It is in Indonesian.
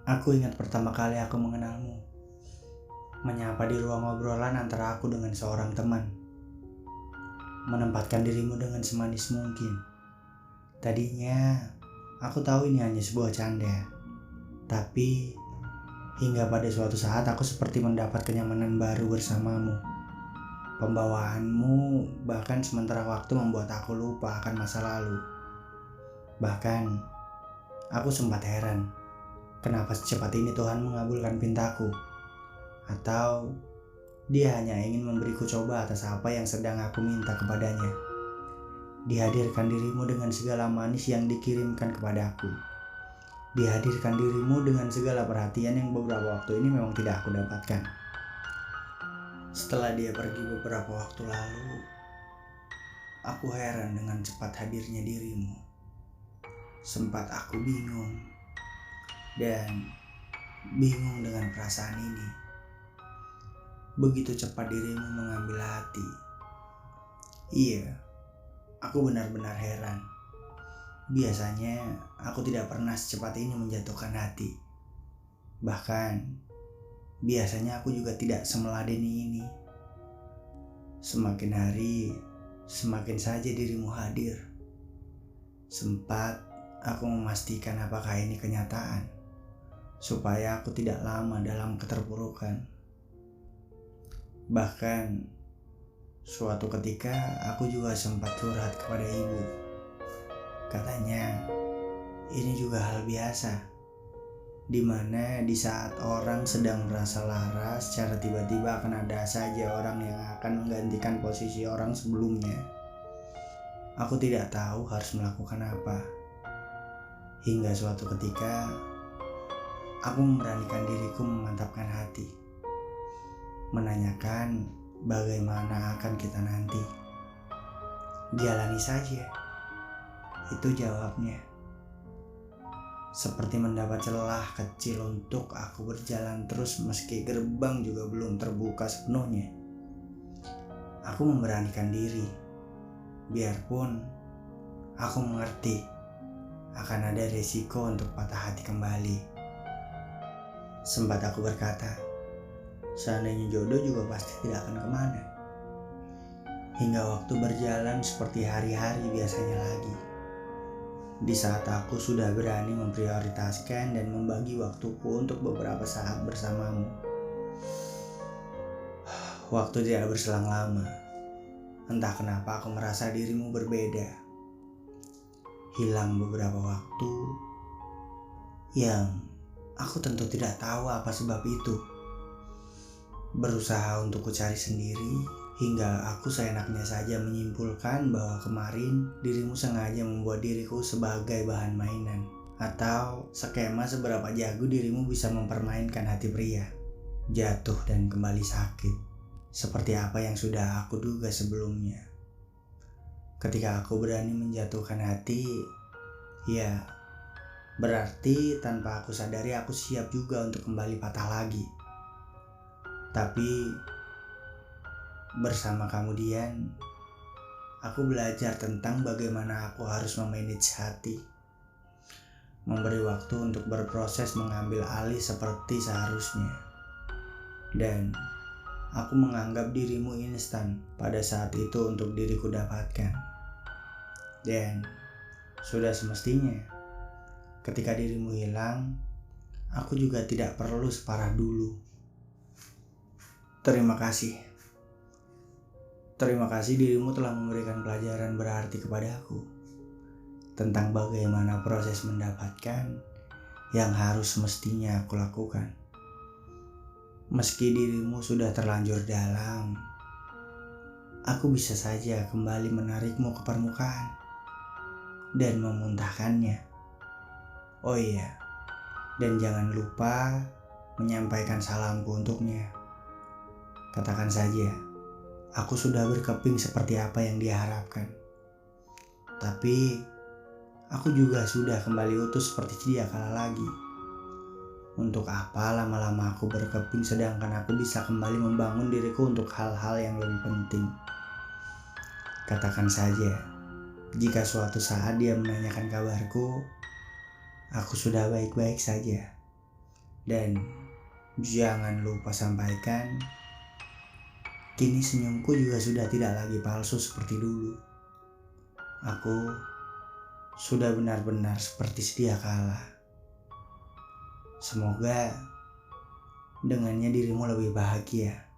Aku ingat pertama kali aku mengenalmu, menyapa di ruang obrolan antara aku dengan seorang teman, menempatkan dirimu dengan semanis mungkin. Tadinya, aku tahu ini hanya sebuah canda, tapi hingga pada suatu saat aku seperti mendapat kenyamanan baru bersamamu. Pembawaanmu bahkan sementara waktu membuat aku lupa akan masa lalu. Bahkan, aku sempat heran, kenapa secepat ini Tuhan mengabulkan pintaku? Atau dia hanya ingin memberiku coba atas apa yang sedang aku minta kepadanya. Dihadirkan dirimu dengan segala manis yang dikirimkan kepadaku. Dihadirkan dirimu dengan segala perhatian yang beberapa waktu ini memang tidak aku dapatkan. Setelah dia pergi beberapa waktu lalu, aku heran dengan cepat hadirnya dirimu. Sempat aku bingung dengan perasaan ini. Begitu cepat dirimu mengambil hati. Iya, aku benar-benar heran. Biasanya aku tidak pernah secepat ini menjatuhkan hati. Bahkan biasanya aku juga tidak semeladeni ini. Semakin hari, semakin saja dirimu hadir. Sempat aku memastikan apakah ini kenyataan, supaya aku tidak lama dalam keterpurukan. Bahkan suatu ketika aku juga sempat curhat kepada ibu. Katanya ini juga hal biasa, di mana di saat orang sedang merasa lara, secara tiba-tiba akan ada saja orang yang akan menggantikan posisi orang sebelumnya. Aku tidak tahu harus melakukan apa. Hingga suatu ketika, aku memberanikan diriku memantapkan hati, menanyakan bagaimana akan kita nanti. Jalani saja, itu jawabnya. Seperti mendapat celah kecil untuk aku berjalan terus meski gerbang juga belum terbuka sepenuhnya. Aku memberanikan diri, biarpun aku mengerti akan ada resiko untuk patah hati kembali. Sempat aku berkata, seandainya jodoh juga pasti tidak akan kemana. Hingga waktu berjalan seperti hari-hari biasanya lagi. Di saat aku sudah berani memprioritaskan dan membagi waktuku untuk beberapa saat bersamamu. Waktu tidak berselang lama. Entah kenapa aku merasa dirimu berbeda. Hilang beberapa waktu yang aku tentu tidak tahu apa sebab itu. Berusaha untuk kucari sendiri, hingga aku seenaknya saja menyimpulkan bahwa kemarin dirimu sengaja membuat diriku sebagai bahan mainan, atau skema seberapa jago dirimu bisa mempermainkan hati pria. Jatuh dan kembali sakit, seperti apa yang sudah aku duga sebelumnya. Ketika aku berani menjatuhkan hati, ya berarti tanpa aku sadari aku siap juga untuk kembali patah lagi. Tapi bersama kemudian, aku belajar tentang bagaimana aku harus memanage hati, memberi waktu untuk berproses mengambil alih seperti seharusnya. Dan aku menganggap dirimu instan pada saat itu untuk diriku dapatkan. Dan sudah semestinya, ketika dirimu hilang, aku juga tidak perlu separah dulu. Terima kasih. Terima kasih dirimu telah memberikan pelajaran berarti kepadaku tentang bagaimana proses mendapatkan yang harus mestinya aku lakukan. Meski dirimu sudah terlanjur dalam, aku bisa saja kembali menarikmu ke permukaan dan memuntahkannya. Oh iya, dan jangan lupa menyampaikan salamku untuknya. Katakan saja, aku sudah berkeping seperti apa yang dia harapkan. Tapi aku juga sudah kembali utuh seperti sedia kala lagi. Untuk apa lama-lama aku berkeping sedangkan aku bisa kembali membangun diriku untuk hal-hal yang lebih penting. Katakan saja, jika suatu saat dia menanyakan kabarku, aku sudah baik-baik saja. Dan jangan lupa sampaikan, kini senyumku juga sudah tidak lagi palsu seperti dulu. Aku sudah benar-benar seperti sedia kala. Semoga dengannya dirimu lebih bahagia.